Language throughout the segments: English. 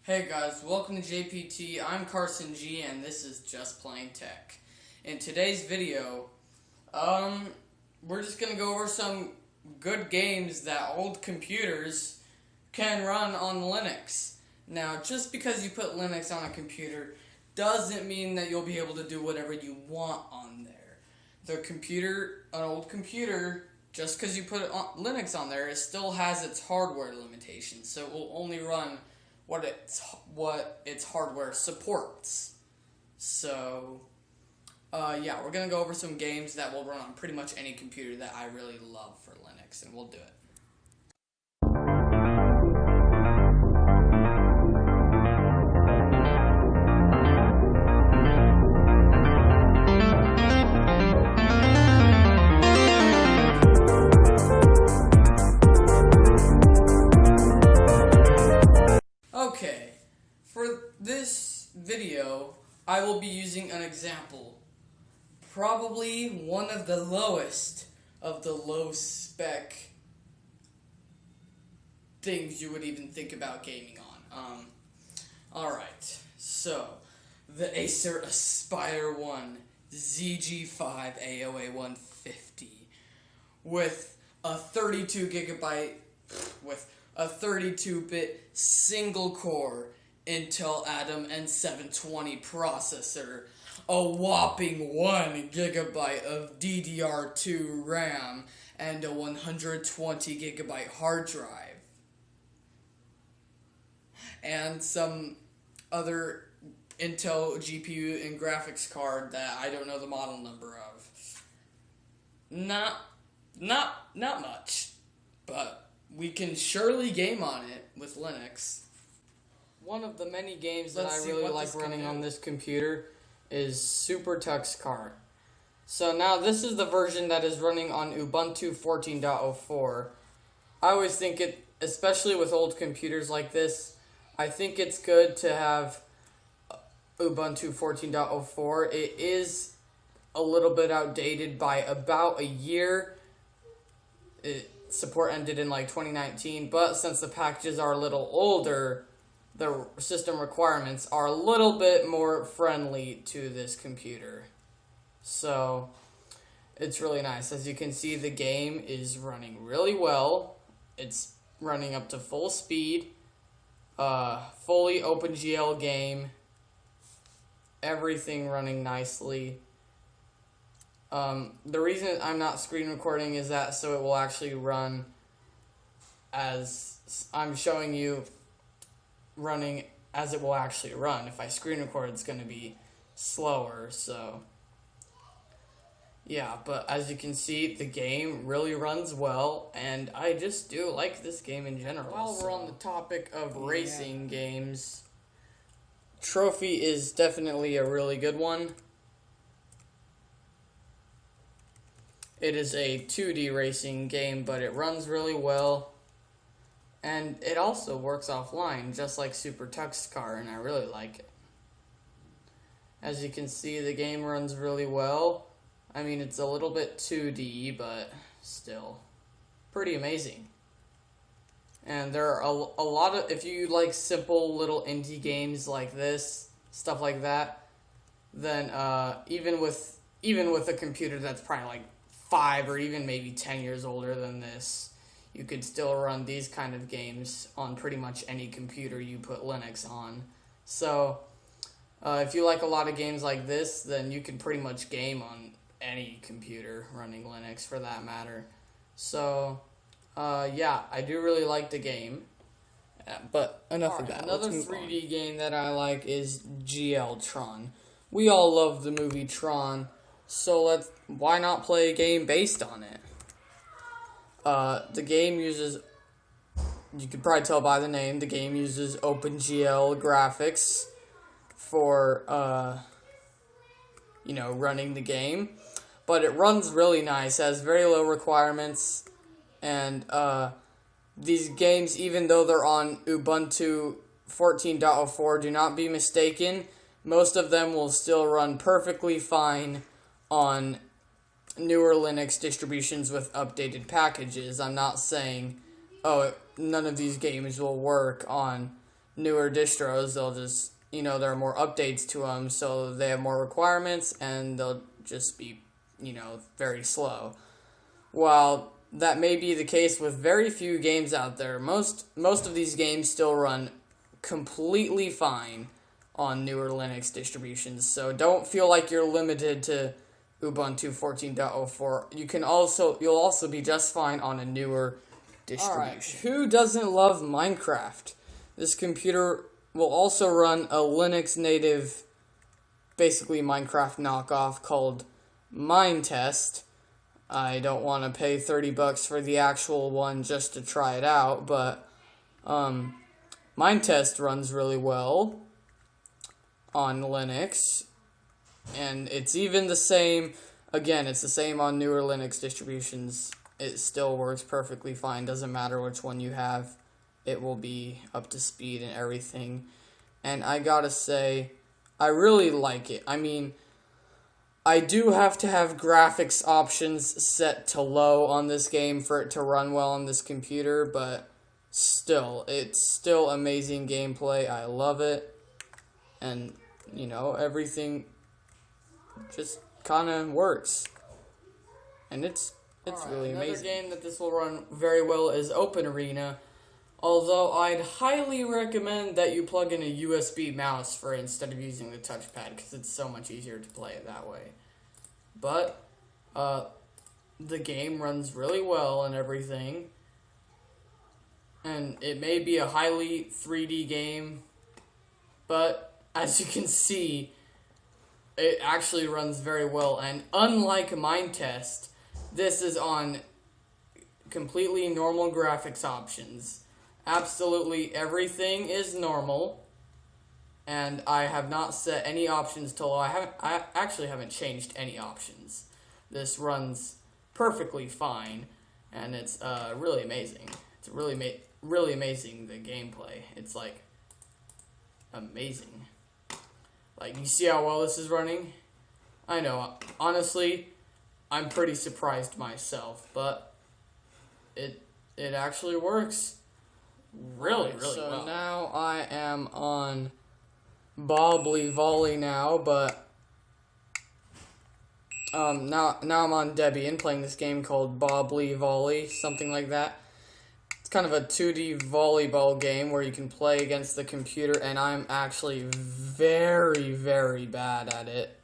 Hey guys, welcome to JPT. I'm Carson G and this is Just Plain Tech. In today's video, we're just gonna go over some good games that old computers can run on Linux. Now, just because you put Linux on a computer doesn't mean that you'll be able to do whatever you want on there. An old computer, just because you put Linux on there, it still has its hardware limitations, so it will only run what its hardware supports. So, yeah, we're going to go over some games that will run on pretty much any computer that I really love for Linux, and we'll do it. Okay, for this video, I will be using an example. Probably one of the lowest of the low-spec things you would even think about gaming on. Alright, so the Acer Aspire 1 ZG5 AOA 150 with a 32-bit single-core Intel Atom N720 processor, a whopping 1 GB of DDR2 RAM, and a 120 GB hard drive, and some other Intel GPU and graphics card that I don't know the model number of. Not much, but we can surely game on it with Linux. One of the many games that I really like running on this computer is Super Tux Car. So now this is the version that is running on Ubuntu 14.04. I always think it, especially with old computers like this, I think it's good to have Ubuntu 14.04. It is a little bit outdated by about a year. Support ended in like 2019, but since the packages are a little older, the system requirements are a little bit more friendly to this computer. So it's really nice. As you can see, the game is running really well. It's running up to full speed, fully OpenGL game, everything running nicely. The reason I'm not screen recording is that so it will actually run as I'm showing you running as it will actually run. If I screen record, it's going to be slower, so yeah, but as you can see, the game really runs well, and I just do like this game in general. While we're on the topic of racing games, Trophy is definitely a really good one. It is a 2D racing game, but it runs really well, and it also works offline, just like Super Tux Car, and I really like it. As you can see, the game runs really well. I mean, it's a little bit 2D, but still pretty amazing. And there are a lot of, if you like simple little indie games like this, stuff like that, then even with a computer that's probably like 5 or even maybe 10 years older than this, you could still run these kind of games on pretty much any computer you put Linux on. So if you like a lot of games like this, then you can pretty much game on any computer running Linux for that matter. So yeah, I do really like the game, but enough of that. Another 3D game that I like is Tron. We all love the movie Tron, so why not play a game based on it? The game uses, you could probably tell by the name, the game uses OpenGL graphics for, running the game. But it runs really nice, has very low requirements, and these games, even though they're on Ubuntu 14.04, do not be mistaken, most of them will still run perfectly fine on newer Linux distributions with updated packages. I'm not saying, oh, none of these games will work on newer distros, they'll just, there are more updates to them, so they have more requirements, and they'll just be, very slow. While that may be the case with very few games out there, most of these games still run completely fine on newer Linux distributions. So don't feel like you're limited to Ubuntu 14.04. You'll also be just fine on a newer distribution. Alright, who doesn't love Minecraft? This computer will also run a Linux native, basically Minecraft knockoff called Minetest. I don't want to pay $30 for the actual one just to try it out, but Minetest runs really well on Linux, and it's even the same. Again, it's the same on newer Linux distributions. It still works perfectly fine. Doesn't matter which one you have. It will be up to speed and everything. And I gotta say, I really like it. I mean, I do have to have graphics options set to low on this game for it to run well on this computer, but still, it's still amazing gameplay. I love it. And, everything just kind of works. And it's really amazing. Another game that this will run very well is Open Arena. Although I'd highly recommend that you plug in a USB mouse for it instead of using the touchpad, because it's so much easier to play it that way. But the game runs really well and everything. And it may be a highly 3D game, but as you can see, it actually runs very well. And unlike Minetest, this is on completely normal graphics options. Absolutely everything is normal, and I have not set any options to low. I actually haven't changed any options. This runs perfectly fine, and it's really amazing. It's really amazing, the gameplay. It's like amazing. Like, you see how well this is running? I know, honestly, I'm pretty surprised myself, but it actually works really well. So now I am on Lee Volley now, but now I'm on Debian playing this game called Lee Volley, something like that. It's kind of a 2D volleyball game where you can play against the computer, and I'm actually very, very bad at it.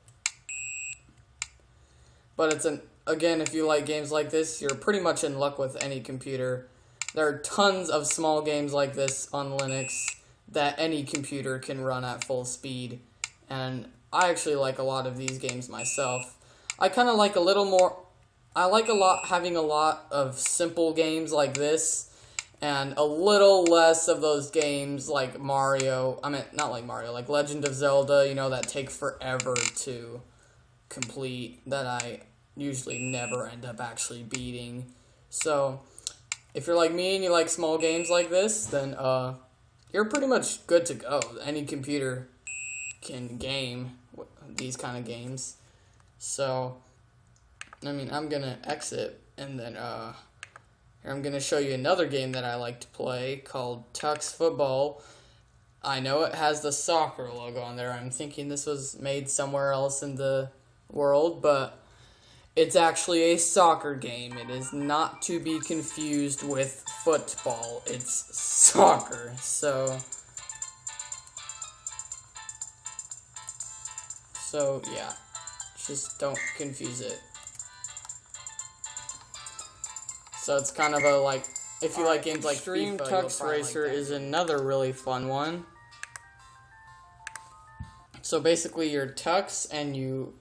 But again, if you like games like this, you're pretty much in luck with any computer. There are tons of small games like this on Linux that any computer can run at full speed, and I actually like a lot of these games myself. I kind of like having a lot of simple games like this, and a little less of those games like Mario. I mean, not like Mario, like Legend of Zelda, that take forever to complete, that I usually never end up actually beating. So if you're like me and you like small games like this, then you're pretty much good to go. Any computer can game these kind of games. So, I mean, I'm going to exit, and then I'm going to show you another game that I like to play called Tuxedo Football. I know it has the soccer logo on there. I'm thinking this was made somewhere else in the world, but it's actually a soccer game. It is not to be confused with football. It's soccer. So yeah, just don't confuse it. So it's kind of a, like, if you like games like Extreme FIFA, Tux Racer is another really fun one. So basically you're Tux and you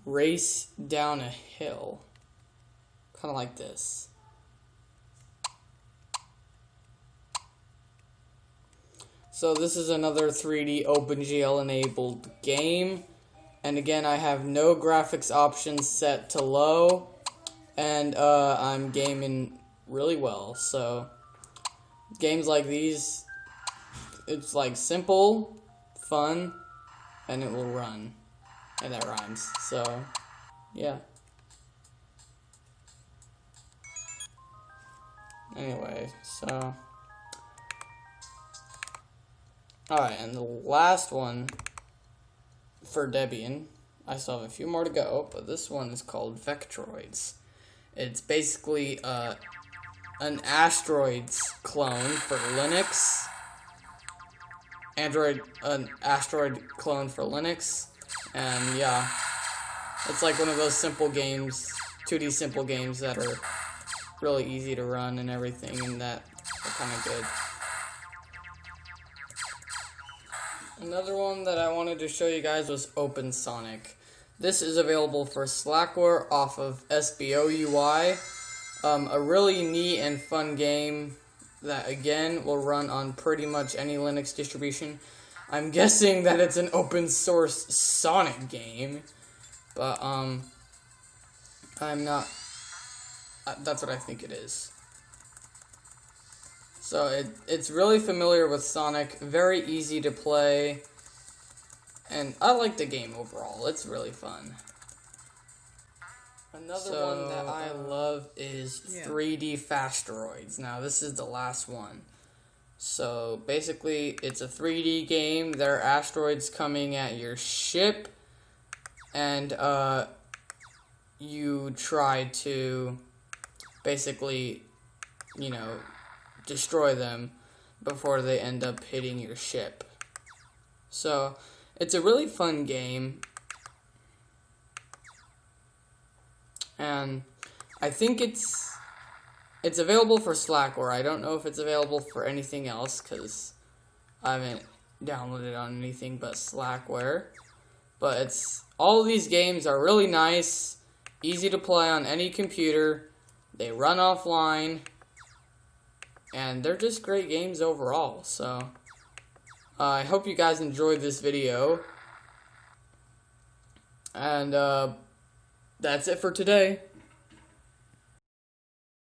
race down a hill, kind of like this. So this is another 3D OpenGL enabled game, and again I have no graphics options set to low, and I'm gaming really well. So games like these, it's like simple, fun, and it will run. And that rhymes, so, yeah. Anyway, so Alright, and the last one for Debian, I still have a few more to go, but this one is called Vesperroids. It's basically an Asteroids clone for Linux. An Asteroid clone for Linux. And yeah, it's like one of those simple games, 2D simple games that are really easy to run and everything, and that are kind of good. Another one that I wanted to show you guys was Open Sonic. This is available for Slackware off of SBO UI. A really neat and fun game that, again, will run on pretty much any Linux distribution. I'm guessing that it's an open source Sonic game, but I'm not. That's what I think it is. So it's really familiar with Sonic, very easy to play, and I like the game overall. It's really fun. Another one that I love is 3D Vesperroids. Now, this is the last one. So, basically, it's a 3D game. There are asteroids coming at your ship, and you try to basically, destroy them before they end up hitting your ship. So, it's a really fun game. And I think it's available for Slackware. I don't know if it's available for anything else because I haven't downloaded on anything but Slackware. But all of these games are really nice, easy to play on any computer. They run offline, and they're just great games overall. So I hope you guys enjoyed this video. And that's it for today.